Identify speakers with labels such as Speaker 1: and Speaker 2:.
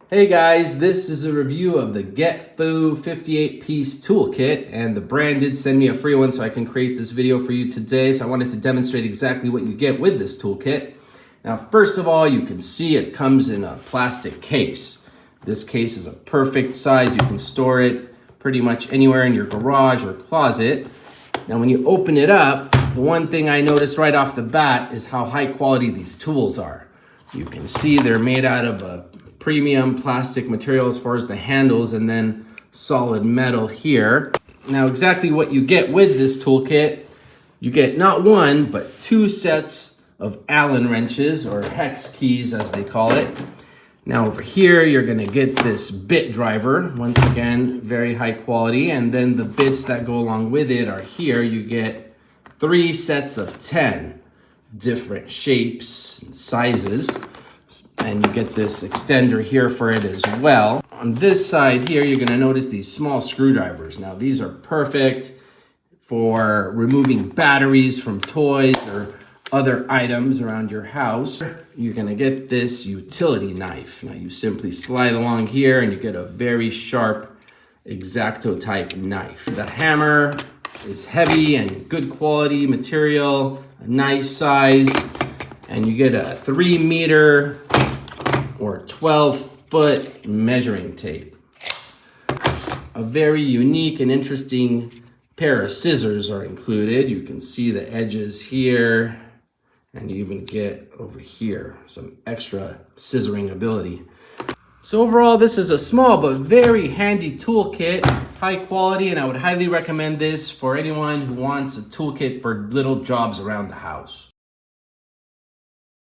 Speaker 1: Hey guys, this is a review of the GETFOO 58-piece toolkit, and the brand did send me a free one so I can create this video for you today. So I wanted to demonstrate exactly what you get with this toolkit. Now, first of all, you can see it comes in a plastic case. This case is a perfect size. You can store it pretty much anywhere in your garage or closet. Now, when you open it up, the one thing I noticed right off the bat is how high quality these tools are. You can see they're made out of a premium plastic material as far as the handles, and then solid metal here. Now, exactly what you get with this toolkit, you get not one, but two sets of Allen wrenches, or hex keys as they call it. Now over here, you're gonna get this bit driver, once again, very high quality, and then the bits that go along with it are here. You get 3 sets of 10 different shapes and sizes. And you get this extender here for it as well. On this side here, you're gonna notice these small screwdrivers. Now, these are perfect for removing batteries from toys or other items around your house. You're gonna get this utility knife. Now, you simply slide along here and you get a very sharp X-Acto type knife. The hammer is heavy and good quality material, a nice size, and you get a 3-meter or 12-foot measuring tape. A very unique and interesting pair of scissors are included. You can see the edges here, and you even get over here some extra scissoring ability. So overall, this is a small but very handy toolkit, high quality, and I would highly recommend this for anyone who wants a toolkit for little jobs around the house.